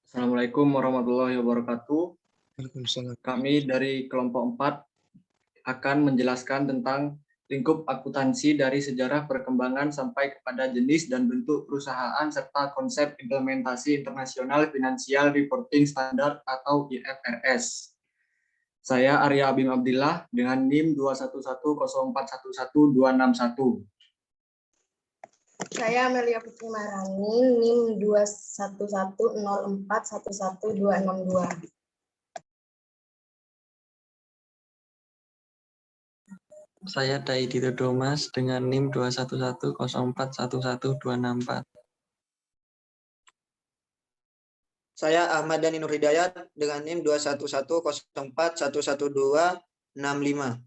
Assalamualaikum warahmatullahi wabarakatuh. Waalaikumsalam. Kami dari kelompok 4 akan menjelaskan tentang lingkup akuntansi dari sejarah perkembangan sampai kepada jenis dan bentuk perusahaan serta konsep implementasi internasional Financial Reporting Standard atau IFRS. Saya Arya Abim Abdillah dengan NIM 21104111261. Saya Amelia Putri Marani, NIM 21104111262. Saya Daidito Thomas dengan NIM 21104111264. Saya Ahmad Dhani Nur Hidayat dengan NIM 21104111265.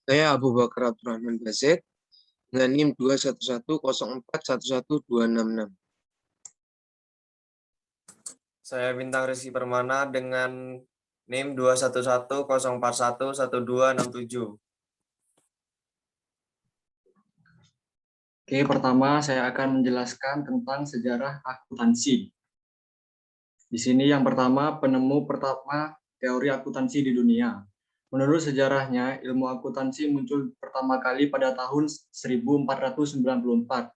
Saya Abu Bakar Abdurrahman Basit dengan NIM 21104111266. Saya Bintang Rizky Permana dengan NIM 21104111267. Oke, pertama saya akan menjelaskan tentang sejarah akuntansi. Di sini yang pertama, penemu pertama teori akuntansi di dunia. Menurut sejarahnya, ilmu akuntansi muncul pertama kali pada tahun 1494,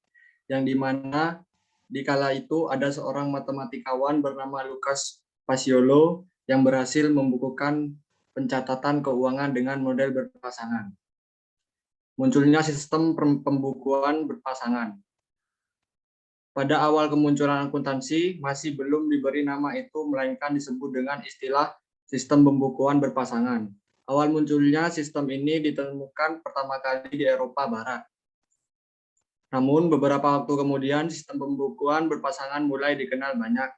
yang dimana di kala itu ada seorang matematikawan bernama Lucas Paciolo yang berhasil membukukan pencatatan keuangan dengan model berpasangan. Munculnya sistem pembukuan berpasangan. Pada awal kemunculan akuntansi, masih belum diberi nama itu, melainkan disebut dengan istilah sistem pembukuan berpasangan. Awal munculnya sistem ini ditemukan pertama kali di Eropa Barat. Namun, beberapa waktu kemudian, sistem pembukuan berpasangan mulai dikenal banyak.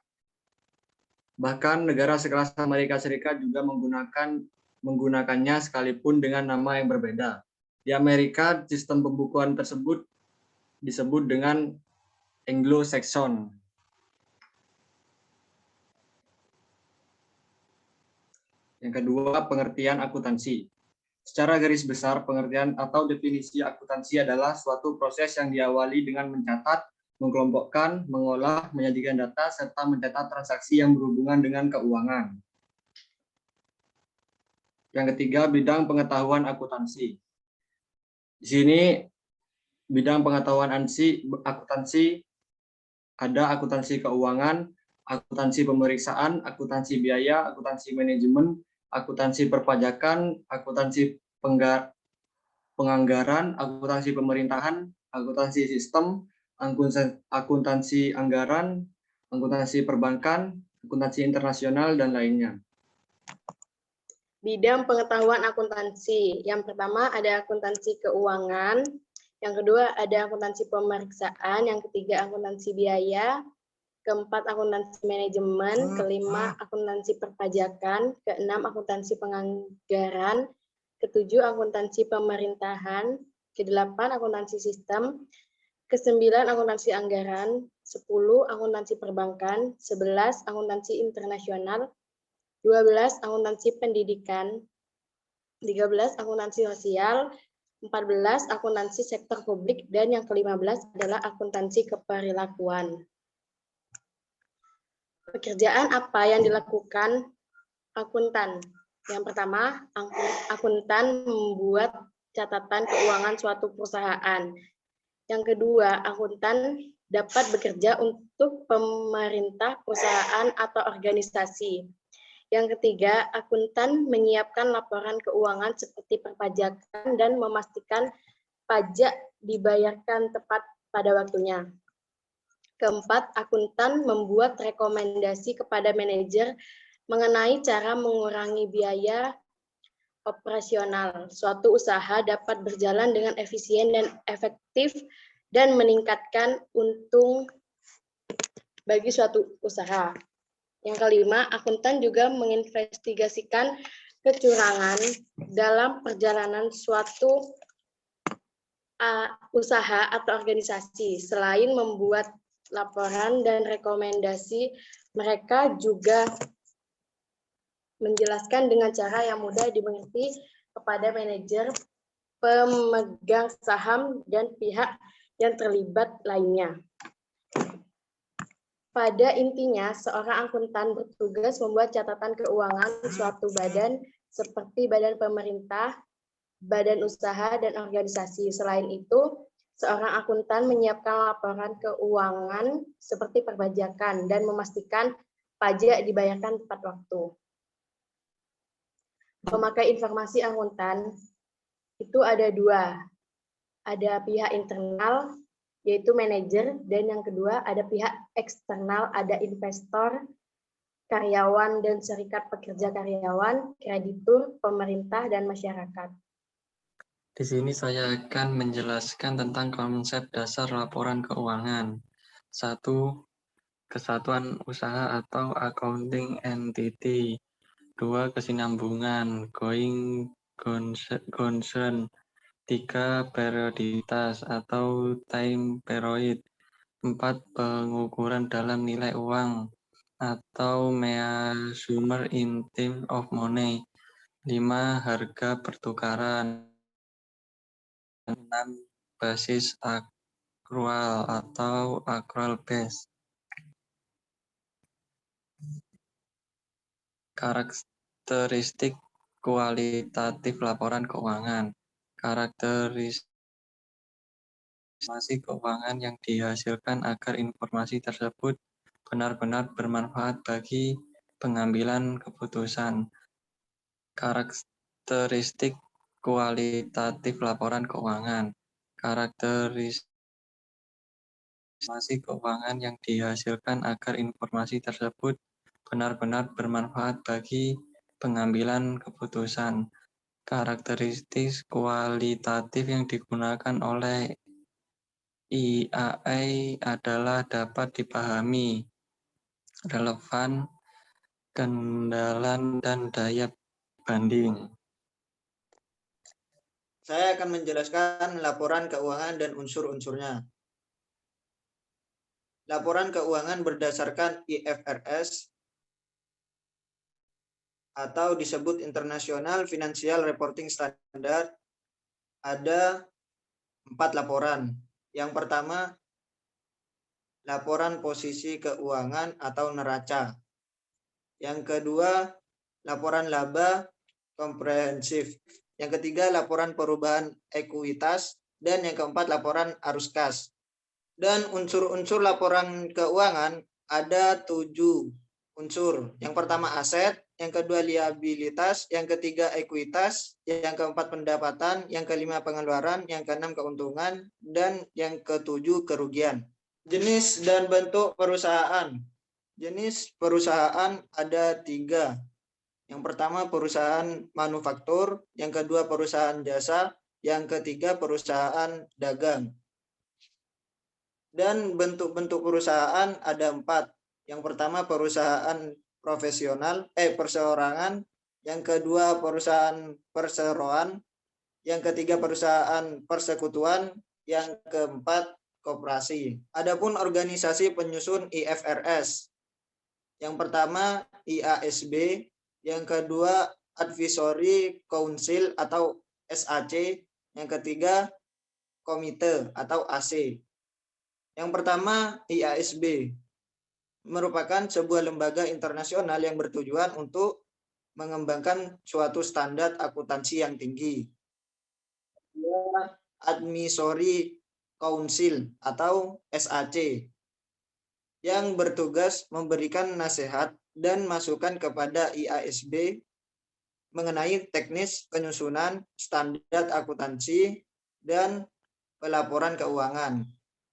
Bahkan negara sekelas Amerika Serikat juga menggunakannya sekalipun dengan nama yang berbeda. Di Amerika, sistem pembukuan tersebut disebut dengan Anglo-Saxon. Yang kedua, pengertian akuntansi. Secara garis besar, pengertian atau definisi akuntansi adalah suatu proses yang diawali dengan mencatat, mengelompokkan, mengolah, menyajikan data, serta mencatat transaksi yang berhubungan dengan keuangan. Yang ketiga, bidang pengetahuan akuntansi. Di sini bidang pengetahuan akuntansi ada akuntansi keuangan, akuntansi pemeriksaan, akuntansi biaya, akuntansi manajemen, akuntansi perpajakan, akuntansi penganggaran, akuntansi pemerintahan, akuntansi sistem, akuntansi anggaran, akuntansi perbankan, akuntansi internasional, dan lainnya. Bidang pengetahuan akuntansi. Yang pertama ada akuntansi keuangan, yang kedua ada akuntansi pemeriksaan, yang ketiga akuntansi biaya, keempat akuntansi manajemen, kelima akuntansi perpajakan, keenam akuntansi penganggaran, ketujuh akuntansi pemerintahan, kedelapan akuntansi sistem, kesembilan akuntansi anggaran, 10 akuntansi perbankan, 11 akuntansi internasional, 12 akuntansi pendidikan, 13 akuntansi sosial, 14 akuntansi sektor publik, dan yang ke-15 adalah akuntansi keperilakuan. Pekerjaan apa yang dilakukan akuntan? Yang pertama, akuntan membuat catatan keuangan suatu perusahaan. Yang kedua, akuntan dapat bekerja untuk pemerintah, perusahaan, atau organisasi. Yang ketiga, akuntan menyiapkan laporan keuangan seperti perpajakan dan memastikan pajak dibayarkan tepat pada waktunya. Keempat, akuntan membuat rekomendasi kepada manajer mengenai cara mengurangi biaya operasional. Suatu usaha dapat berjalan dengan efisien dan efektif dan meningkatkan untung bagi suatu usaha. Yang kelima, akuntan juga menginvestigasikan kecurangan dalam perjalanan suatu usaha atau organisasi. Selain membuat laporan dan rekomendasi, mereka juga menjelaskan dengan cara yang mudah dimengerti kepada manajer, pemegang saham, dan pihak yang terlibat lainnya. Pada intinya, seorang akuntan bertugas membuat catatan keuangan suatu badan seperti badan pemerintah, badan usaha, dan organisasi. Selain itu, seorang akuntan menyiapkan laporan keuangan seperti perpajakan dan memastikan pajak dibayarkan tepat waktu. Pemakai informasi akuntan itu ada dua. Ada pihak internal, yaitu manajer, dan yang kedua ada pihak eksternal, ada investor, karyawan dan serikat pekerja karyawan, kreditur, pemerintah, dan masyarakat. Di sini saya akan menjelaskan tentang konsep dasar laporan keuangan. 1. Kesatuan usaha atau accounting entity. 2. Kesinambungan, going concern. 3. Perioditas atau time period. 4. Pengukuran dalam nilai uang atau measure in terms of money. 5. Harga pertukaran. 6. Basis accrual atau accrual base. Karakteristik kualitatif laporan keuangan. Karakteristik informasi keuangan yang dihasilkan agar informasi tersebut benar-benar bermanfaat bagi pengambilan keputusan. Karakteristik kualitatif laporan keuangan. Karakteristik informasi keuangan yang dihasilkan agar informasi tersebut benar-benar bermanfaat bagi pengambilan keputusan. Karakteristik kualitatif yang digunakan oleh IAI adalah dapat dipahami, relevan, kendala, dan daya banding. Saya akan menjelaskan laporan keuangan dan unsur-unsurnya. Laporan keuangan berdasarkan IFRS atau disebut International Financial Reporting Standard ada 4 laporan. Yang pertama, laporan posisi keuangan atau neraca. Yang kedua, laporan laba komprehensif. Yang ketiga, laporan perubahan ekuitas. Dan yang keempat, laporan arus kas. Dan unsur-unsur laporan keuangan ada 7 unsur. Yang pertama aset, yang kedua liabilitas, yang ketiga ekuitas, yang keempat pendapatan, yang kelima pengeluaran, yang keenam keuntungan, dan yang ketujuh kerugian. Jenis dan bentuk perusahaan. Jenis perusahaan ada 3. Yang pertama perusahaan manufaktur, yang kedua perusahaan jasa, yang ketiga perusahaan dagang. Dan bentuk-bentuk perusahaan ada 4. Yang pertama perusahaan profesional, perseorangan, yang kedua perusahaan perseroan, yang ketiga perusahaan persekutuan, yang keempat koperasi. Adapun organisasi penyusun IFRS. Yang pertama IASB, yang kedua Advisory Council atau SAC, yang ketiga Komite atau AC. Yang pertama IASB merupakan sebuah lembaga internasional yang bertujuan untuk mengembangkan suatu standar akuntansi yang tinggi. Advisory Council atau SAC yang bertugas memberikan nasihat dan masukan kepada IASB mengenai teknis penyusunan standar akuntansi dan pelaporan keuangan.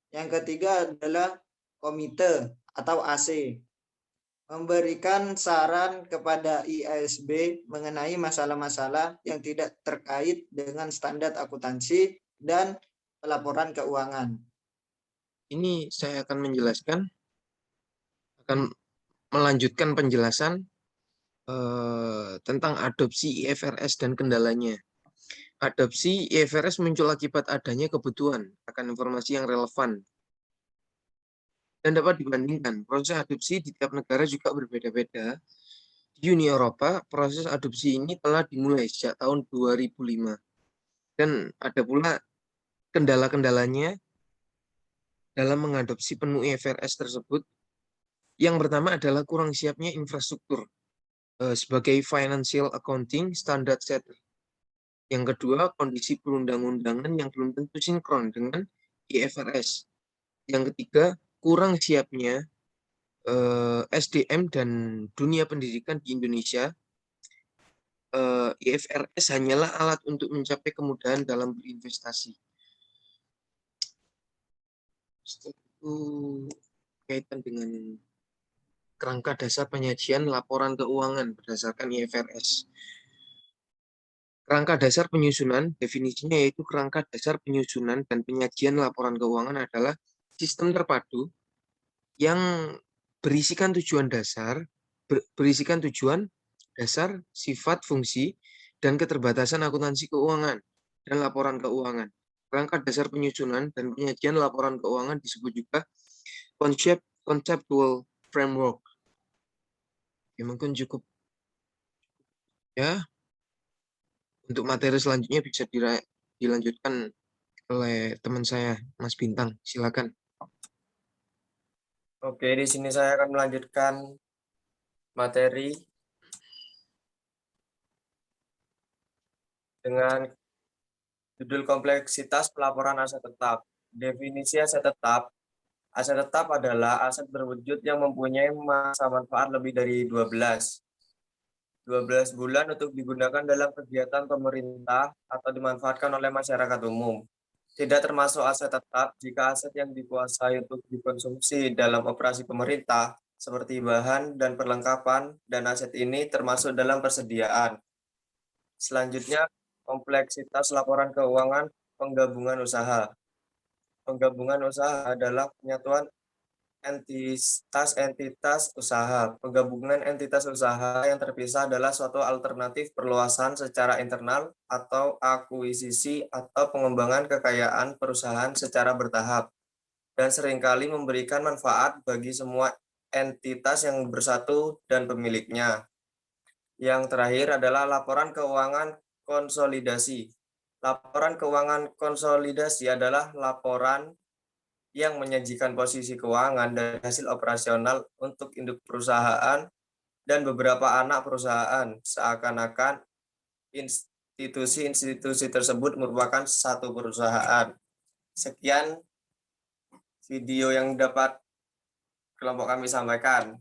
Yang ketiga adalah Komite atau AC, memberikan saran kepada IASB mengenai masalah-masalah yang tidak terkait dengan standar akuntansi dan pelaporan keuangan. Ini saya akan melanjutkan penjelasan tentang adopsi IFRS dan kendalanya. Adopsi IFRS muncul akibat adanya kebutuhan akan informasi yang relevan dan dapat dibandingkan. Proses adopsi di tiap negara juga berbeda-beda. Di Uni Eropa, proses adopsi ini telah dimulai sejak tahun 2005. Dan ada pula kendala-kendalanya dalam mengadopsi penuh IFRS tersebut. Yang pertama adalah kurang siapnya infrastruktur sebagai financial accounting standard setter. Yang kedua, kondisi perundang-undangan yang belum tentu sinkron dengan IFRS. Yang ketiga, kurang siapnya SDM dan dunia pendidikan di Indonesia. IFRS hanyalah alat untuk mencapai kemudahan dalam berinvestasi. Setelah itu kaitan dengan kerangka dasar penyajian laporan keuangan berdasarkan IFRS. Kerangka dasar penyusunan, definisinya yaitu kerangka dasar penyusunan dan penyajian laporan keuangan adalah sistem terpadu yang berisikan tujuan dasar, sifat, fungsi, dan keterbatasan akuntansi keuangan dan laporan keuangan. Kerangka dasar penyusunan dan penyajian laporan keuangan disebut juga conceptual framework. Ya, mungkin cukup ya. Untuk materi selanjutnya bisa dilanjutkan oleh teman saya, Mas Bintang. Silakan. Oke, di sini saya akan melanjutkan materi dengan judul kompleksitas pelaporan aset tetap. Definisi aset tetap adalah aset berwujud yang mempunyai masa manfaat lebih dari 12 bulan untuk digunakan dalam kegiatan pemerintah atau dimanfaatkan oleh masyarakat umum. Tidak termasuk aset tetap jika aset yang dikuasai untuk dikonsumsi dalam operasi pemerintah, seperti bahan dan perlengkapan, dan aset ini termasuk dalam persediaan. Selanjutnya, kompleksitas laporan keuangan penggabungan usaha. Penggabungan usaha adalah penyatuan entitas usaha. Penggabungan entitas usaha yang terpisah adalah suatu alternatif perluasan secara internal atau akuisisi atau pengembangan kekayaan perusahaan secara bertahap dan seringkali memberikan manfaat bagi semua entitas yang bersatu dan pemiliknya. Yang terakhir adalah laporan keuangan konsolidasi. Laporan keuangan konsolidasi adalah laporan yang menyajikan posisi keuangan dan hasil operasional untuk induk perusahaan dan beberapa anak perusahaan, seakan-akan institusi-institusi tersebut merupakan satu perusahaan. Sekian video yang dapat kelompok kami sampaikan.